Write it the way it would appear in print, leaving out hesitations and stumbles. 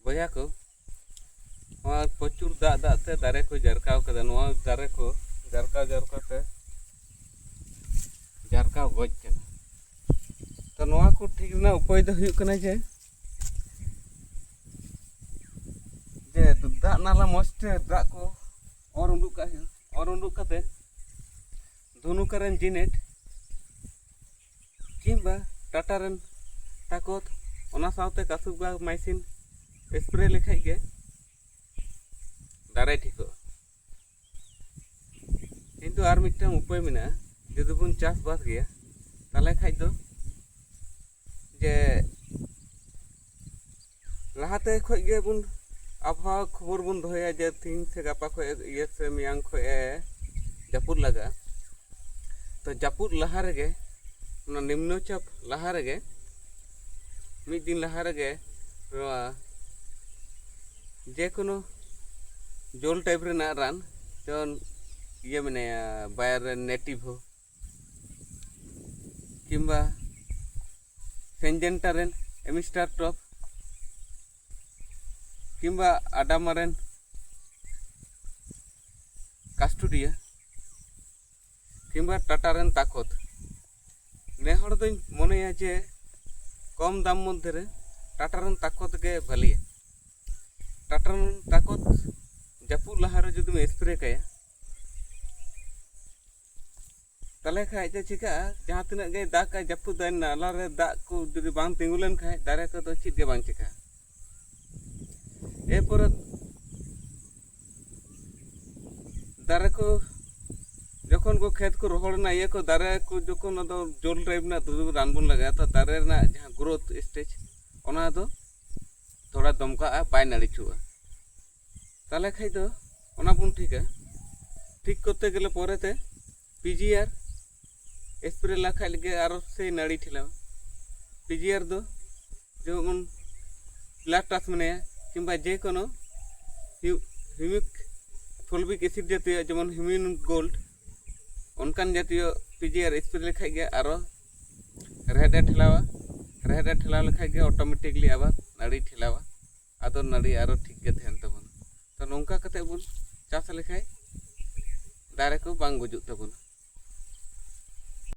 बया को प्रचुर दाग दाग ते दारे को जरकाव कदा नवा दारे को जरका ते जरकाव गज कना तो नवा को ठीक ना उपाय दो हुयुग कना जे दाग नाला मस्ते दाग को और उंडुक काते धुनु करें जिनेट किंबा टाटा रेन ताकत ओना सावते कासुबा माइसिन स्प्रे लेखाई के दारे ठीको किंतु आर मिटटांग उपाय मेना जुदि बुन चास बास गया ताले खाइ दो जे लहाते खोज गे बुन आबहावा खबर बुन दोहया जे तीन से गापा खो ये से मियांग खो जापुर लगा तो जापुर लहा रेगे निम्न चाप लहा रेगे मिद दिन लहा रेगे जेकोनो जोल टाइप रेना रान जन ये मैंने बायर नेटिव हो किंबा सेंजेंटा रेन एमिस्टार टॉप किंबा आडामारेन कास्टूडिया किंबा टाटा रेन ताकत ने हर दों मनेया जे कम दाम मध्य रे टाटा रेन ताकत के भलिया टाटा रेन ताकत जापुर लहा रे जुदि स्प्रे काया ताले खाय जे चिका जहां तिना गे दाग का जापुर दान नाला रे दाग को जुदि बांग तिंगुलेन खाय दारे को तो चित गे बांग चिका एरपर दारे को जखन को खेत को रोहड़ना ये को दारे को जखन दो जोल टाइप ना दुदु रान बन लगा तो दारे ना जहां ग्रोथ स्टेज ओना दो थोड़ा दमका बाय नाड़ीचुआ ताले खाइ दो ओना बुन ठीक करते गेले परेते पीजीआर स्प्रे लाखाइ लगे आरो से नाड़ी ठेला पीजीआर दो जेमन प्लाटास मने किंबा जे कोनो ह्यूमिक फुलबिक एसिड जातीय जेमन ह्यूमिन गोल्ड उनकान जातीय पीजीआर स्प्रे लेखाइ गे आरो रेहेडे ठेलावा लेखाइ गे ऑटोमेटिकली आबार नाड़ी ठेलावा आदो नाड़ी आरो ठीक गे तहन तबन तो नोंका कते बुन चास लेखाइ दारे को बांग गुजुग तबन।